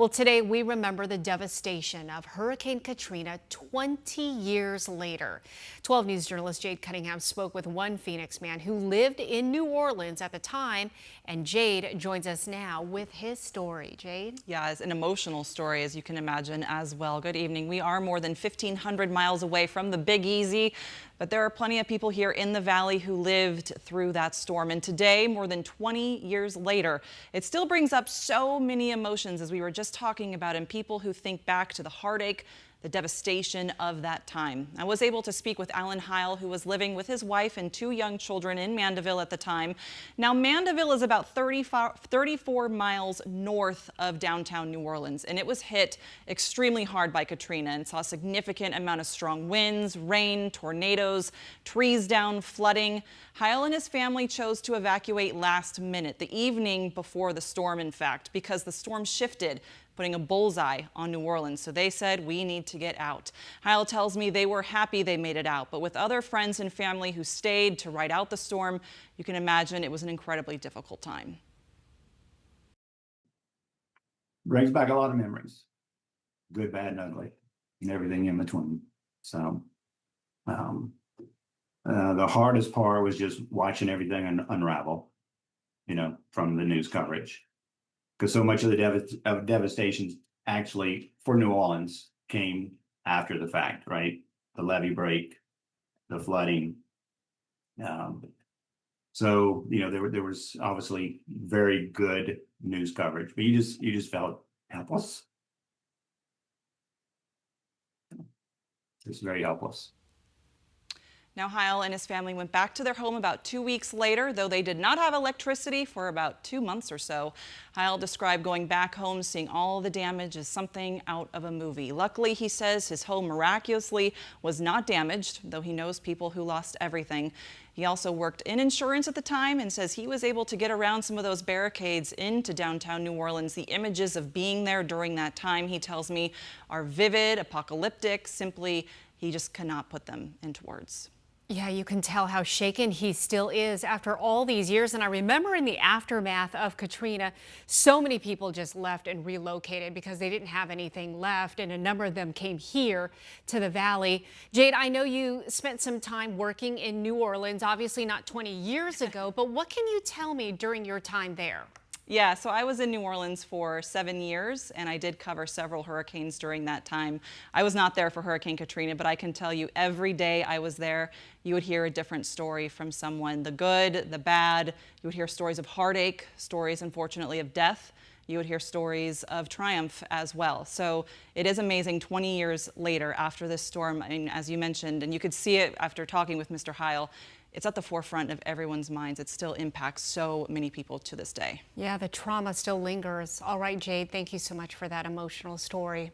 Well, today we remember the devastation of Hurricane Katrina 20 years later. 12 News journalist Jade Cunningham spoke with one Phoenix man who lived in New Orleans at the time, and Jade joins us now with his story. Jade? Yeah, it's an emotional story, as you can imagine, as well. Good evening. We are more than 1,500 miles away from the Big Easy, but there are plenty of people here in the valley who lived through that storm. And today, more than 20 years later, it still brings up so many emotions, as we were just talking about, and people who think back to the heartache, the devastation of that time. I was able to speak with Alan Heil, who was living with his wife and two young children in Mandeville at the time. Now, Mandeville is about 34 miles north of downtown New Orleans, and it was hit extremely hard by Katrina and saw a significant amount of strong winds, rain, tornadoes, trees down, flooding. Heil and his family chose to evacuate last minute, the evening before the storm, in fact, because the storm shifted, putting a bullseye on New Orleans. So they said, we need to get out. Heil tells me they were happy they made it out, but with other friends and family who stayed to ride out the storm, you can imagine it was an incredibly difficult time. Brings back a lot of memories, good, bad, and ugly, and everything in between. So the hardest part was just watching everything unravel, from the news coverage. Because so much of the devastation actually for New Orleans came after the fact, right? The levee break, the flooding. So there was obviously very good news coverage, but you just felt helpless. Just very helpless. Now, Heil and his family went back to their home about 2 weeks later, though they did not have electricity for about 2 months or so. Heil described going back home, seeing all the damage as something out of a movie. Luckily, he says his home miraculously was not damaged, though he knows people who lost everything. He also worked in insurance at the time and says he was able to get around some of those barricades into downtown New Orleans. The images of being there during that time, he tells me, are vivid, apocalyptic. Simply, he just cannot put them into words. Yeah, you can tell how shaken he still is after all these years. And I remember in the aftermath of Katrina, so many people just left and relocated because they didn't have anything left. And a number of them came here to the valley. Jade, I know you spent some time working in New Orleans, obviously not 20 years ago, but what can you tell me during your time there? Yeah, so I was in New Orleans for 7 years, and I did cover several hurricanes during that time. I was not there for Hurricane Katrina, but I can tell you every day I was there, you would hear a different story from someone. The good, the bad. You would hear stories of heartache, stories, unfortunately, of death. You would hear stories of triumph as well. So it is amazing 20 years later after this storm, I mean, as you mentioned, and you could see it after talking with Mr. Heil, it's at the forefront of everyone's minds. It still impacts so many people to this day. Yeah, the trauma still lingers. All right, Jade, thank you so much for that emotional story.